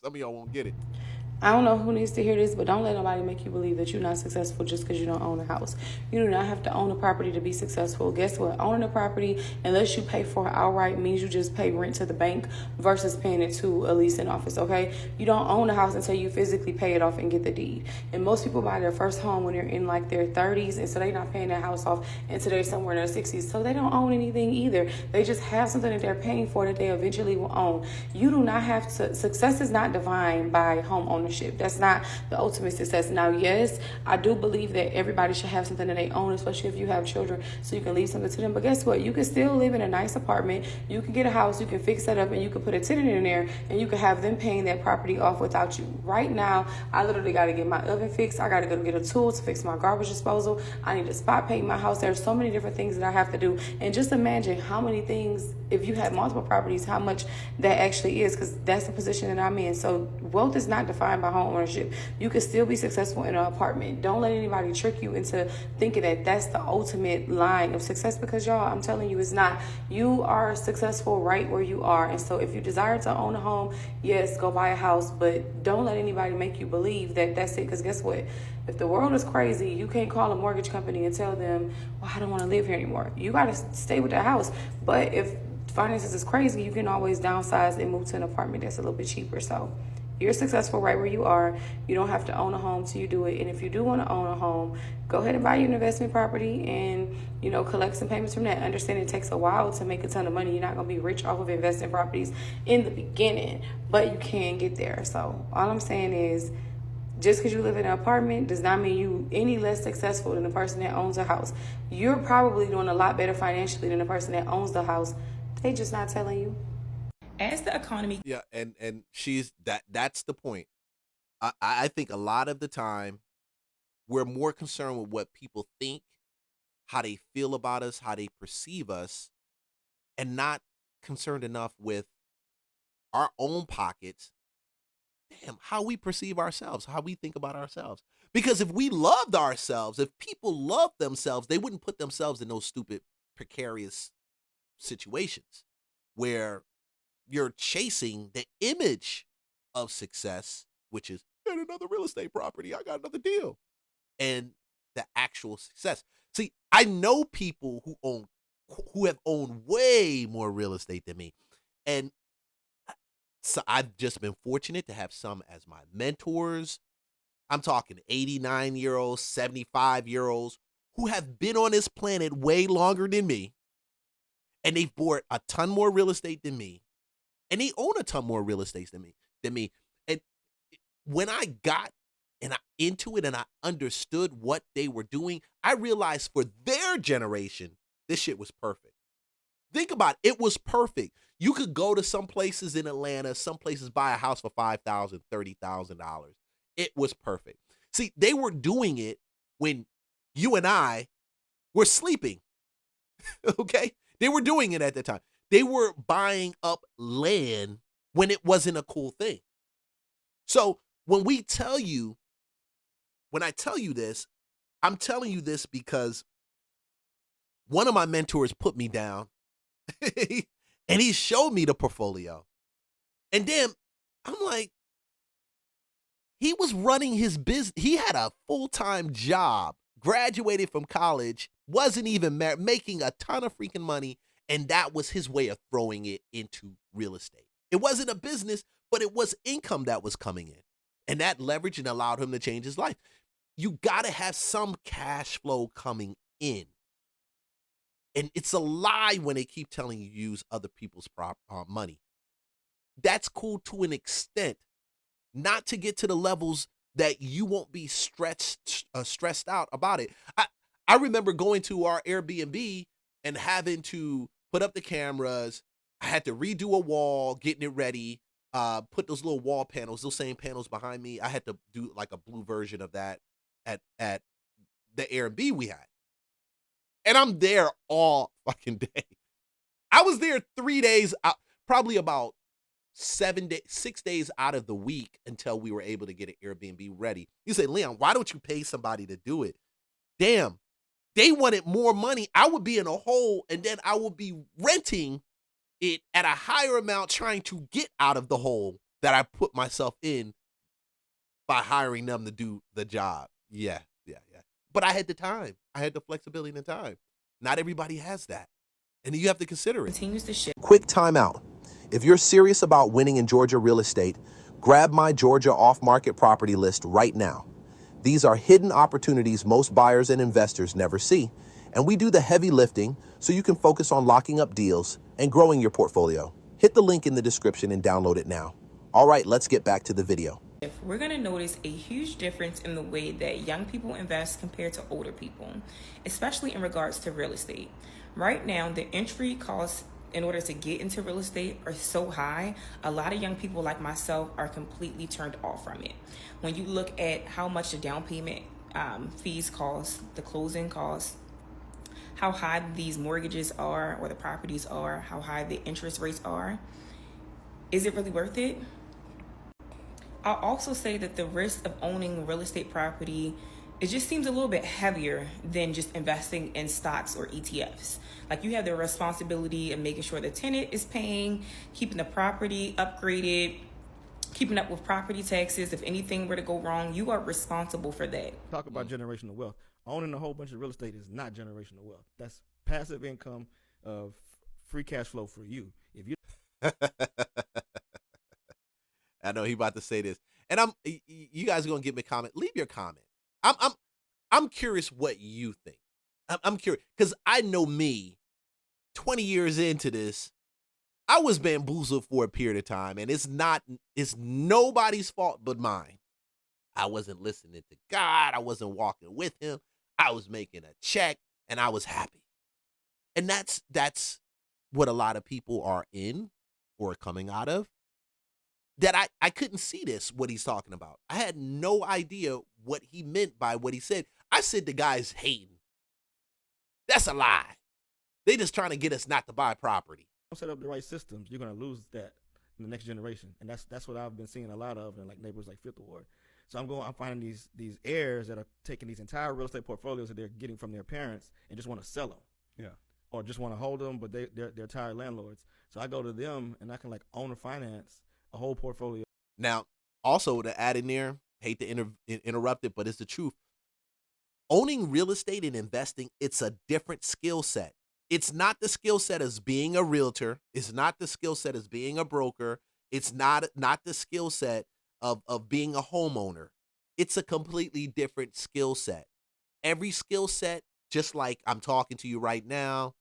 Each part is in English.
Some of y'all won't get it. I don't know who needs to hear this, but don't let nobody make you believe that you're not successful just because you don't own a house. You do not have to own a property to be successful. Guess what? Owning a property, unless you pay for it outright, means you just pay rent to the bank versus paying it to a leasing office, okay? You don't own a house until you physically pay it off and get the deed. And most people buy their first home when they're in like their 30s, and so they're not paying that house off until they're somewhere in their 60s. So they don't own anything either. They just have something that they're paying for that they eventually will own. You do not have to, success is not defined by home ownership. That's not the ultimate success. Now, yes, I do believe that everybody should have something that they own, especially if you have children, so you can leave something to them. But guess what? You can still live in a nice apartment. You can get a house. You can fix that up, and you can put a tenant in there, and you can have them paying that property off without you. Right now, I literally got to get my oven fixed. I got to go get a tool to fix my garbage disposal. I need to spot paint my house. There's so many different things that I have to do. And just imagine how many things, if you have multiple properties, how much that actually is, because that's the position that I'm in. So wealth is not defined by home ownership. You can still be successful in an apartment. Don't let anybody trick you into thinking that that's the ultimate line of success, because y'all, I'm telling you, it's not. You are successful right where you are. And so if you desire to own a home, yes, go buy a house, but don't let anybody make you believe that that's it. Because guess what? If the world is crazy, you can't call a mortgage company and tell them, well, I don't want to live here anymore. You got to stay with that house. But if finances is crazy, you can always downsize and move to an apartment that's a little bit cheaper. So you're successful right where you are. You don't have to own a home till you do it. And if you do want to own a home, go ahead and buy your investment property and, collect some payments from that. Understand it takes a while to make a ton of money. You're not going to be rich off of investing properties in the beginning, but you can get there. So all I'm saying is, just because you live in an apartment does not mean you any less successful than the person that owns a house. You're probably doing a lot better financially than the person that owns the house. They just not telling you. As the economy. Yeah, and she's that's the point. I think a lot of the time we're more concerned with what people think, how they feel about us, how they perceive us, and not concerned enough with our own pockets. Damn, how we perceive ourselves, how we think about ourselves. Because if we loved ourselves, if people loved themselves, they wouldn't put themselves in those stupid, precarious situations where you're chasing the image of success, which is get another real estate property. I got another deal. And the actual success. See, I know people who have owned way more real estate than me. And so I've just been fortunate to have some as my mentors. I'm talking 89-year-olds, 75-year-olds who have been on this planet way longer than me. And they've bought a ton more real estate than me. And they own a ton more real estate than me. And when I got into it and I understood what they were doing, I realized for their generation, this shit was perfect. Think about it. It was perfect. You could go to some places in Atlanta, some places buy a house for $5,000, $30,000. It was perfect. See, they were doing it when you and I were sleeping. Okay? They were doing it at the time. They were buying up land when it wasn't a cool thing. So when I tell you this, I'm telling you this because one of my mentors put me down and he showed me the portfolio. And then I'm like, he was running his business. He had a full-time job, graduated from college, wasn't even making a ton of freaking money. And that was his way of throwing it into real estate. It wasn't a business, but it was income that was coming in. And that leveraged and allowed him to change his life. You got to have some cash flow coming in. And it's a lie when they keep telling you use other people's money. That's cool to an extent, not to get to the levels that you won't be stressed out about it. I remember going to our Airbnb and having to put up the cameras. I had to redo a wall, getting it ready, put those little wall panels, those same panels behind me. I had to do like a blue version of that at the Airbnb we had. And I'm there all fucking day. I was there 3 days, probably about 6 days out of the week until we were able to get an Airbnb ready. You say, Leon, why don't you pay somebody to do it? Damn, they wanted more money. I would be in a hole and then I would be renting it at a higher amount trying to get out of the hole that I put myself in by hiring them to do the job. Yeah. But I had the time. I had the flexibility and the time. Not everybody has that. And you have to consider it. continues to shift. Quick timeout. If you're serious about winning in Georgia real estate, grab my Georgia off-market property list right now. These are hidden opportunities most buyers and investors never see. And we do the heavy lifting so you can focus on locking up deals and growing your portfolio. Hit the link in the description and download it now. All right, let's get back to the video. We're going to notice a huge difference in the way that young people invest compared to older people, especially in regards to real estate. Right now, the entry costs in order to get into real estate are so high, a lot of young people like myself are completely turned off from it. When you look at how much the down payment fees cost, the closing costs, how high these mortgages are or the properties are, how high the interest rates are, is it really worth it? I'll also say that the risk of owning real estate property, it just seems a little bit heavier than just investing in stocks or ETFs. Like, you have the responsibility of making sure the tenant is paying, keeping the property upgraded, keeping up with property taxes. If anything were to go wrong, you are responsible for that. Talk about generational wealth. Owning a whole bunch of real estate is not generational wealth. That's passive income of free cash flow for you. If you I know he about to say this, and you guys are gonna give me a comment. Leave your comment. I'm curious what you think. I'm curious because I know me. 20 years into this, I was bamboozled for a period of time, and it's nobody's fault but mine. I wasn't listening to God. I wasn't walking with Him. I was making a check, and I was happy. And that's what a lot of people are in or coming out of. That I couldn't see this, what he's talking about. I had no idea what he meant by what he said. I said the guy's hating. That's a lie. They just trying to get us not to buy property. don't set up the right systems, you're going to lose that in the next generation. And that's what I've been seeing a lot of in like neighborhoods like Fifth Ward. So I'm finding these heirs that are taking these entire real estate portfolios that they're getting from their parents and just want to sell them. Yeah. Or just want to hold them, but they're tired landlords. So I go to them and I can like own or finance a whole portfolio. Now, also to add in there, hate to interrupt it, but it's the truth. Owning real estate and investing, it's a different skill set. It's not the skill set as being a realtor. It's not the skill set as being a broker. It's not the skill set of being a homeowner. It's a completely different skill set. Every skill set, just like I'm talking to you right now,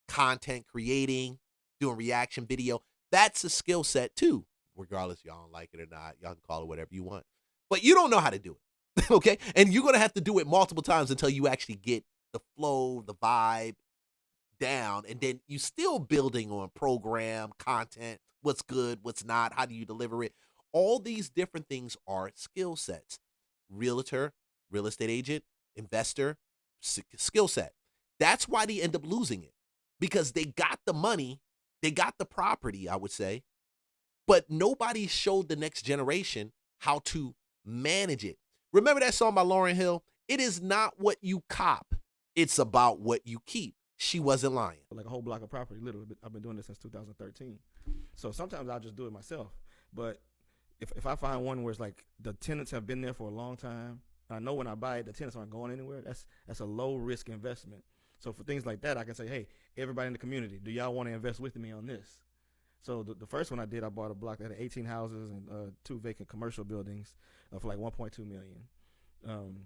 content creating, doing reaction video, that's a skill set too. Regardless, y'all don't like it or not, y'all can call it whatever you want. But you don't know how to do it, okay? And you're going to have to do it multiple times until you actually get the flow, the vibe down. And then you still building on program, content, what's good, what's not, how do you deliver it? All these different things are skill sets. Realtor, real estate agent, investor, skill set. That's why they end up losing it. Because they got the money, they got the property, I would say, but nobody showed the next generation how to manage it. Remember that song by Lauryn Hill? It is not what you cop, it's about what you keep. She wasn't lying. Like a whole block of property, literally. I've been doing this since 2013. So sometimes I'll just do it myself. But if I find one where it's like the tenants have been there for a long time, I know when I buy it, the tenants aren't going anywhere, that's a low risk investment. So for things like that, I can say, hey, everybody in the community, do y'all want to invest with me on this? So the first one I did, I bought a block that had 18 houses and 2 vacant commercial buildings for like $1.2 million.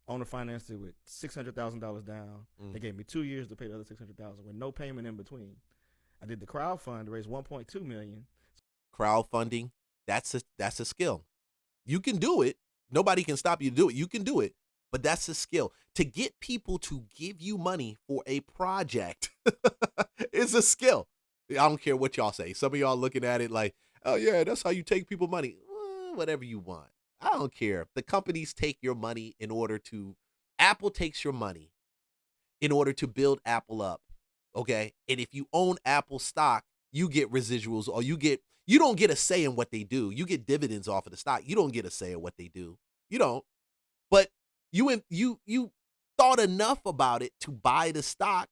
Owner financed it with $600,000 down. They gave me 2 years to pay the other $600,000 with no payment in between. I did the crowdfund to raise $1.2 million. Crowdfunding, that's a skill. You can do it. Nobody can stop you to do it. You can do it. But that's a skill. To get people to give you money for a project is a skill. I don't care what y'all say. Some of y'all looking at it like, oh, yeah, that's how you take people money. Whatever you want. I don't care. The companies take your money in order to, Apple takes your money in order to build Apple up, okay? And if you own Apple stock, you get residuals or you don't get a say in what they do. You get dividends off of the stock. You don't get a say in what they do. You don't. But you thought enough about it to buy the stock.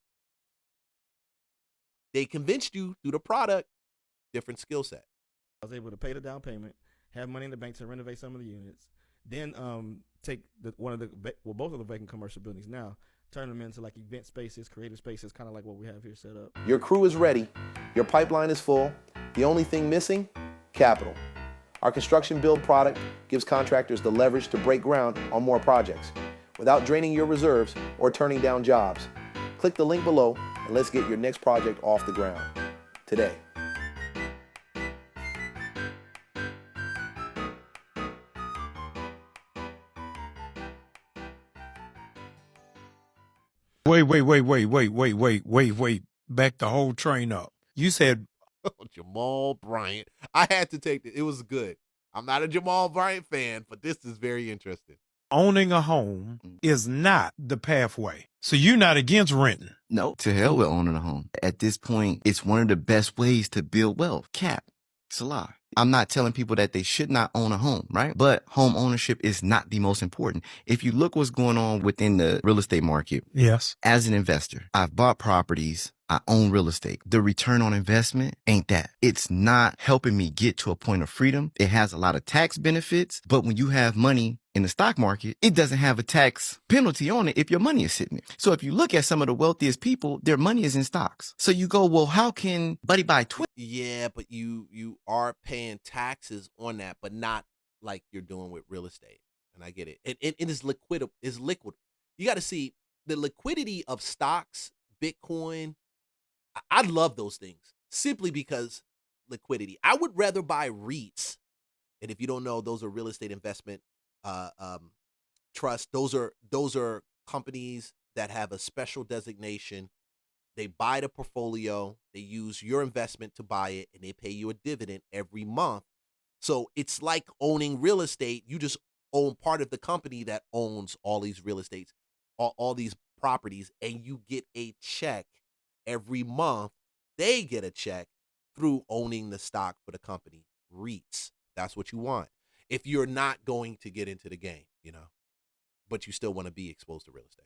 They convinced you through the product, different skill set. I was able to pay the down payment, have money in the bank to renovate some of the units, then take both of the vacant commercial buildings now, turn them into like event spaces, creative spaces, kind of like what we have here set up. Your crew is ready. Your pipeline is full. The only thing missing? Capital. Our construction build product gives contractors the leverage to break ground on more projects without draining your reserves or turning down jobs. Click the link below and let's get your next project off the ground today. Wait. Back the whole train up. You said Jamal Bryant. I had to take it. It was good. I'm not a Jamal Bryant fan, but this is very interesting. owning a home is not the pathway. So you're not against renting. No, to hell with owning a home. At this point, it's one of the best ways to build wealth. Cap. It's a lie. I'm not telling people that they should not own a home, right? But home ownership is not the most important. If you look what's going on within the real estate market. Yes. As an investor, I've bought properties. I own real estate. The return on investment ain't that. It's not helping me get to a point of freedom. It has a lot of tax benefits, but when you have money in the stock market, it doesn't have a tax penalty on it if your money is sitting there. So if you look at some of the wealthiest people, their money is in stocks. So you go, well, how can Buddy buy Twitter? Yeah, but you are paying taxes on that, but not like you're doing with real estate. And I get it. It is liquid. Is liquid. You got to see the liquidity of stocks, Bitcoin. I love those things simply because liquidity. I would rather buy REITs, and if you don't know, those are real estate investment trust. Those are companies that have a special designation. They buy the portfolio, they use your investment to buy it, and they pay you a dividend every month. So it's like owning real estate. You just own part of the company that owns all these real estates, all these properties, and you get a check every month. They get a check through owning the stock for the company. REITs. That's what you want. If you're not going to get into the game, but you still want to be exposed to real estate.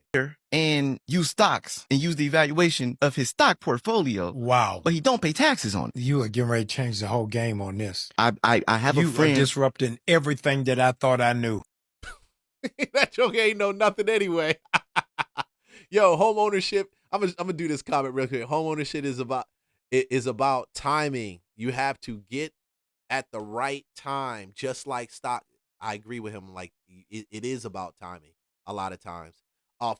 And use stocks and use the evaluation of his stock portfolio. Wow. But he don't pay taxes on it. You are getting ready to change the whole game on this. I have a You friend. are disrupting everything that I thought I knew. That joke ain't know nothing anyway. Yo, home ownership. I'm gonna do this comment real quick. Home ownership is about timing. You have to get at the right time, just like stock. I agree with him. Like it is about timing a lot of times.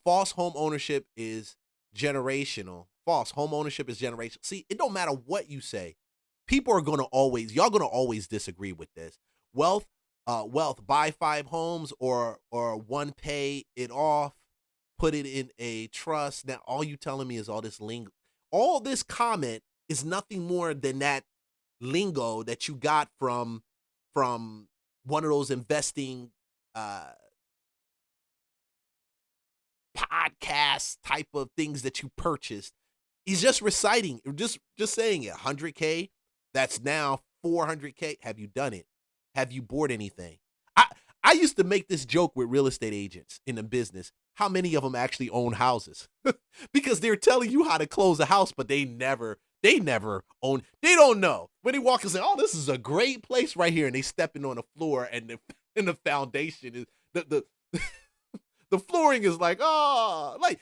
False home ownership is generational. False home ownership is generational. See, it don't matter what you say. People are y'all gonna always disagree with this. Wealth, buy 5 homes or one, pay it off, put it in a trust. Now, all you telling me is all this lingo. All this comment is nothing more than that lingo that you got from one of those investing podcast type of things that you purchased. He's just reciting, just saying it. 100K, that's now 400K. Have you done it? Have you bought anything? I used to make this joke with real estate agents in the business. How many of them actually own houses? Because they're telling you how to close a house, but they never own. They don't know. When they walk and say, "Oh, this is a great place right here," and they stepping on the floor, and the foundation is the flooring is like, oh, like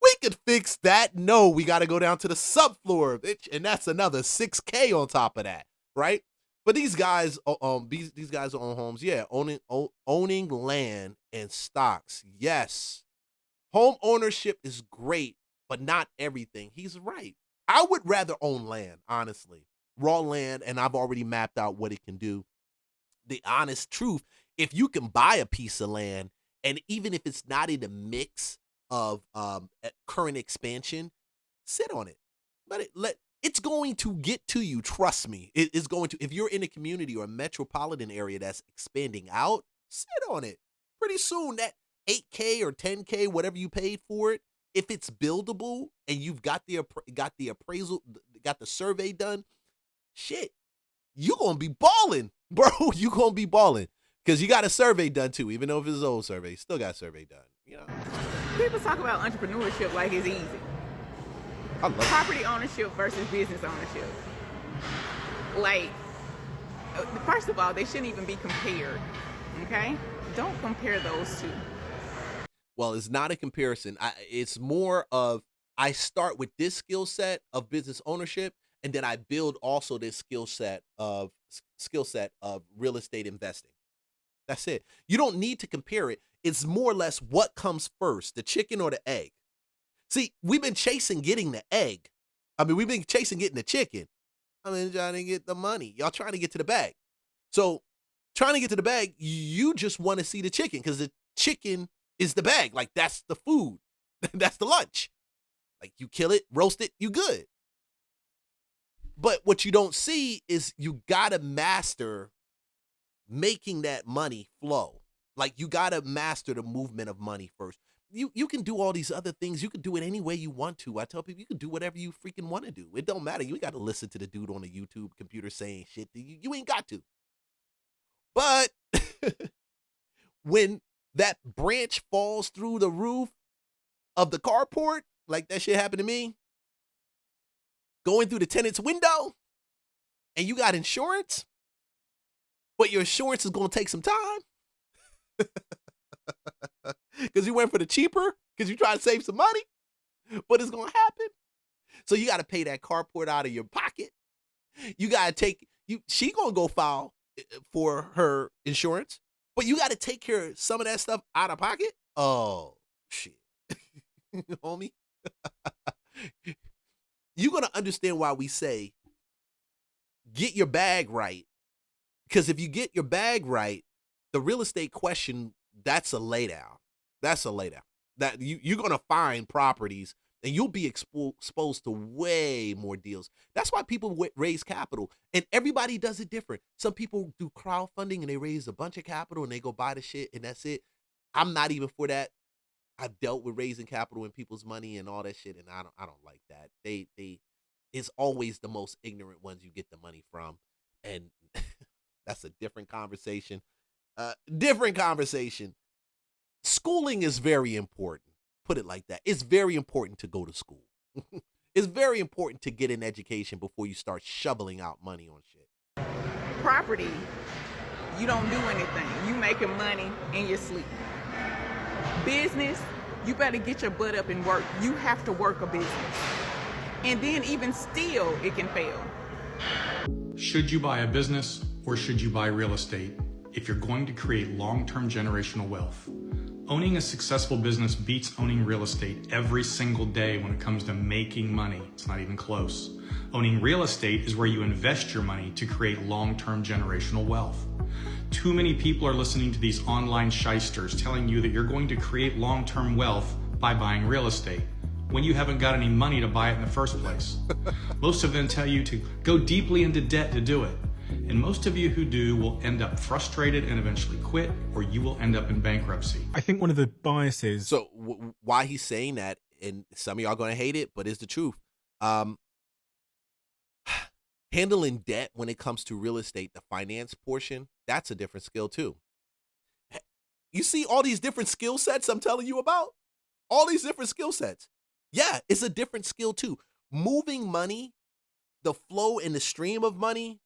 we could fix that. No, we got to go down to the subfloor, and that's another $6K on top of that, right? But these guys own homes, yeah, owning land and stocks, yes. Home ownership is great, but not everything. He's right. I would rather own land, honestly, raw land, and I've already mapped out what it can do. The honest truth, if you can buy a piece of land, and even if it's not in the mix of current expansion, sit on it. It's going to get to you. Trust me. It is going to. If you're in a community or a metropolitan area that's expanding out, sit on it. Pretty soon, that 8K or 10K, whatever you paid for it, if it's buildable and you've got the appraisal, got the survey done, shit, you gonna be balling, bro. You gonna be balling because you got a survey done too. Even though if it's an old survey, still got a survey done. People talk about entrepreneurship like it's easy. Property ownership versus business ownership. Like, First of all, they shouldn't even be compared. Okay? Don't compare those two. Well, it's not a comparison. It's more of I start with this skill set of business ownership, and then I build also this skill set of real estate investing. That's it. You don't need to compare it. It's more or less what comes first, the chicken or the egg. See, we've been chasing getting the egg. I mean, we've been chasing getting the chicken. I mean, trying to get the money. Y'all trying to get to the bag. So trying to get to the bag, you just want to see the chicken because the chicken is the bag. Like, that's the food. That's the lunch. Like, you kill it, roast it, you good. But what you don't see is you got to master making that money flow. Like, you got to master the movement of money first. You can do all these other things. You can do it any way you want to. I tell people you can do whatever you freaking want to do. It don't matter. You got to listen to the dude on the YouTube computer saying shit. You ain't got to. But when that branch falls through the roof of the carport, like that shit happened to me, going through the tenant's window, and you got insurance, but your insurance is going to take some time because you went for the cheaper because you try to save some money, but it's going to happen. So you got to pay that carport out of your pocket. You got to she going to go file for her insurance, but you got to take care of some of that stuff out of pocket. Oh, shit. Homie. You're going to understand why we say get your bag right. Because if you get your bag right, the real estate question, that's a laydown. That's a laydown. That you're going to find properties and you'll be exposed to way more deals. That's why people raise capital, and everybody does it different. Some people do crowdfunding and they raise a bunch of capital and they go buy the shit and that's it. I'm not even for that. I've dealt with raising capital in people's money and all that shit, and I don't like that. It's always the most ignorant ones you get the money from, and that's a different conversation. Different conversation. Schooling is very important. Put it like that. It's very important to go to school. It's very important to get an education before you start shoveling out money on shit. Property, you don't do anything. You making money in your sleep. Business, you better get your butt up and work. You have to work a business. And then even still, it can fail. Should you buy a business or should you buy real estate if you're going to create long-term generational wealth? Owning a successful business beats owning real estate every single day when it comes to making money. It's not even close. Owning real estate is where you invest your money to create long-term generational wealth. Too many people are listening to these online shysters telling you that you're going to create long-term wealth by buying real estate when you haven't got any money to buy it in the first place. Most of them tell you to go deeply into debt to do it. And most of you who do will end up frustrated and eventually quit, or you will end up in bankruptcy. I think one of the biases... So why he's saying that, and some of y'all are going to hate it, but it's the truth. Handling debt when it comes to real estate, the finance portion, that's a different skill too. You see all these different skill sets I'm telling you about? All these different skill sets. Yeah, it's a different skill too. Moving money, the flow and the stream of money,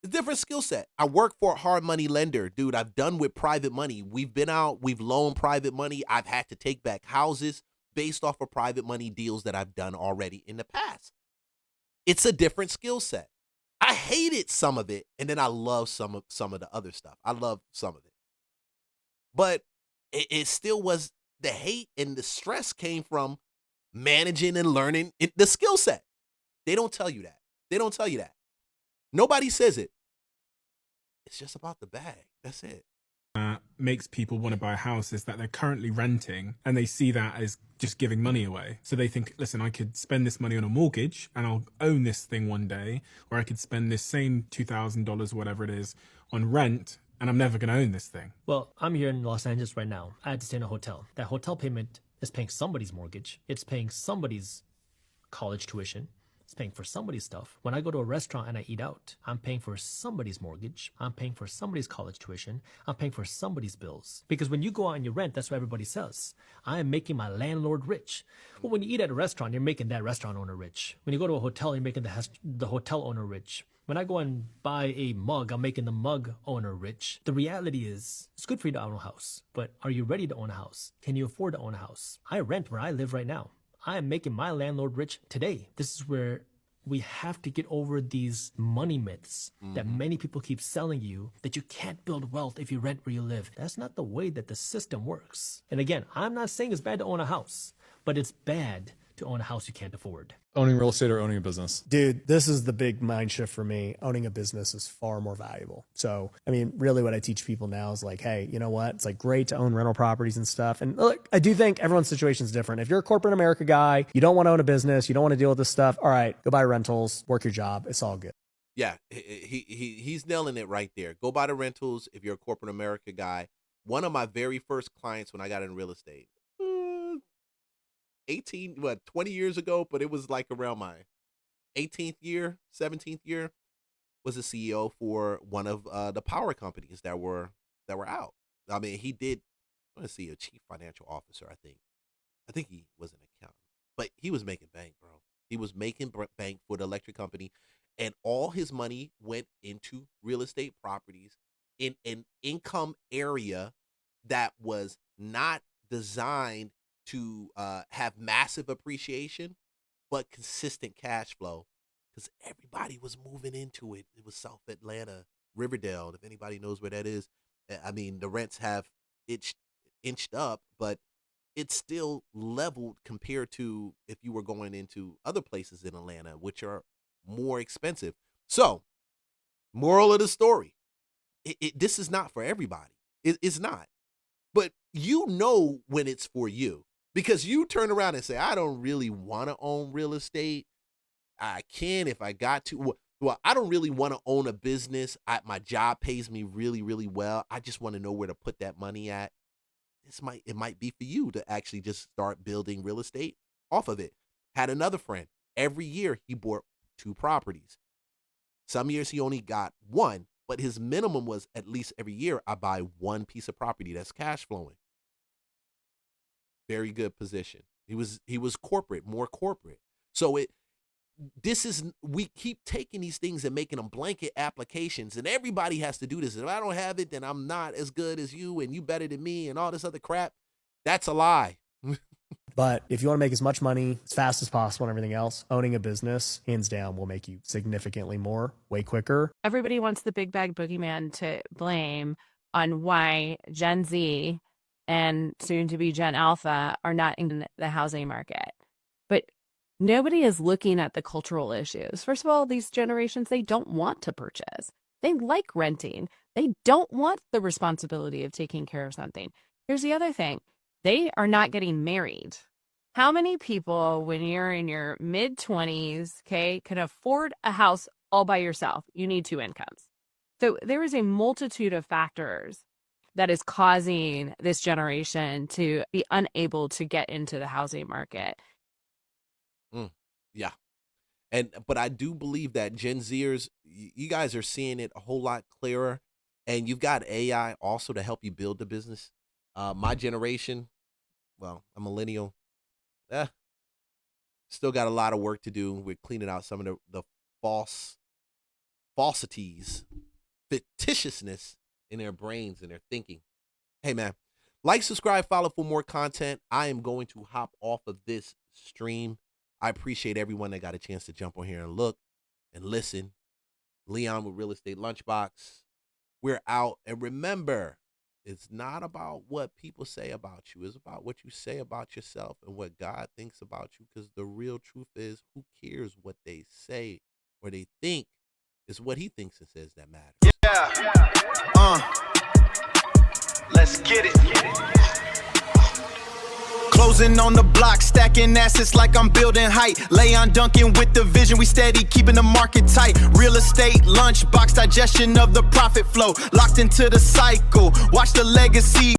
it's a different skill set. I work for a hard money lender. Dude, I've done with private money. We've been out, we've loaned private money. I've had to take back houses based off of private money deals that I've done already in the past. It's a different skill set. I hated some of it, and then I love some of the other stuff. I love some of it. But it still was, the hate and the stress came from managing and learning the skill set. They don't tell you that. They don't tell you that. Nobody says it. It's just about the bag. That's it. Makes people want to buy a house is that they're currently renting and they see that as just giving money away. So they think, listen, I could spend this money on a mortgage and I'll own this thing one day, or I could spend this same $2,000, whatever it is, on rent, and I'm never going to own this thing. Well, I'm here in Los Angeles right now. I had to stay in a hotel. That hotel payment is paying somebody's mortgage. It's paying somebody's college tuition. It's paying for somebody's stuff. When I go to a restaurant and I eat out, I'm paying for somebody's mortgage. I'm paying for somebody's college tuition. I'm paying for somebody's bills. Because when you go out and you rent, that's what everybody says. I am making my landlord rich. Well, when you eat at a restaurant, you're making that restaurant owner rich. When you go to a hotel, you're making the hotel owner rich. When I go and buy a mug, I'm making the mug owner rich. The reality is, it's good for you to own a house, but are you ready to own a house? Can you afford to own a house? I rent where I live right now. I am making my landlord rich today. This is where we have to get over these money myths that many people keep selling you, that you can't build wealth if you rent where you live. That's not the way that the system works. And again, I'm not saying it's bad to own a house, but it's bad to own a house you can't afford. Owning real estate or owning a business? Dude, this is the big mind shift for me. Owning a business is far more valuable. So, I mean, really what I teach people now is like, hey, you know what? It's like great to own rental properties and stuff. And look, I do think everyone's situation is different. If you're a corporate America guy, you don't want to own a business, you don't want to deal with this stuff. All right, go buy rentals, work your job. It's all good. Yeah, he's nailing it right there. Go buy the rentals if you're a corporate America guy. One of my very first clients when I got in real estate, 20 years ago, but it was like around my 18th year, 17th year, was a CEO for one of the power companies that were out. I mean, he did, let's see, a chief financial officer, I think he was an accountant, but he was making bank, bro. He was making bank for the electric company, and all his money went into real estate properties in an income area that was not designed to have massive appreciation, but consistent cash flow, because everybody was moving into it. It was South Atlanta, Riverdale, if anybody knows where that is. I mean, the rents have inched up, but it's still leveled compared to if you were going into other places in Atlanta, which are more expensive. So, moral of the story, this is not for everybody. It's not. But you know when it's for you. Because you turn around and say, I don't really want to own real estate. I can if I got to. Well, I don't really want to own a business. My job pays me really, really well. I just want to know where to put that money at. It might be for you to actually just start building real estate off of it. Had another friend. Every year he bought 2 properties. Some years he only got 1, but his minimum was at least every year I buy 1 piece of property that's cash flowing. Very good position. He was corporate, more corporate. So we keep taking these things and making them blanket applications, and everybody has to do this. If I don't have it, then I'm not as good as you, and you better than me, and all this other crap. That's a lie. But if you want to make as much money as fast as possible and everything else, owning a business, hands down, will make you significantly more, way quicker. Everybody wants the big bag boogeyman to blame on why Gen Z and soon to be Gen Alpha are not in the housing market. But nobody is looking at the cultural issues. First of all, these generations, they don't want to purchase. They like renting. They don't want the responsibility of taking care of something. Here's the other thing. They are not getting married. How many people, when you're in your mid-20s, okay, can afford a house all by yourself? You need 2 incomes. So there is a multitude of factors that is causing this generation to be unable to get into the housing market. Yeah. But I do believe that Gen Zers, you guys are seeing it a whole lot clearer, and you've got AI also to help you build the business. My generation, well, a millennial, still got a lot of work to do. We're cleaning out some of the falsities, fictitiousness in their brains and their thinking. Hey, man, like, subscribe, follow for more content. I am going to hop off of this stream. I appreciate everyone that got a chance to jump on here and look and listen. Leon with Real Estate Lunchbox. We're out. And remember, it's not about what people say about you. It's about what you say about yourself and what God thinks about you. Because the real truth is, who cares what they say or they think? It's what he thinks and says that matters. Yeah. Let's get it. Closing on the block, stacking assets like I'm building height. Leon Duncan with the vision, we steady keeping the market tight. Real estate, lunchbox, digestion of the profit flow. Locked into the cycle, watch the legacy.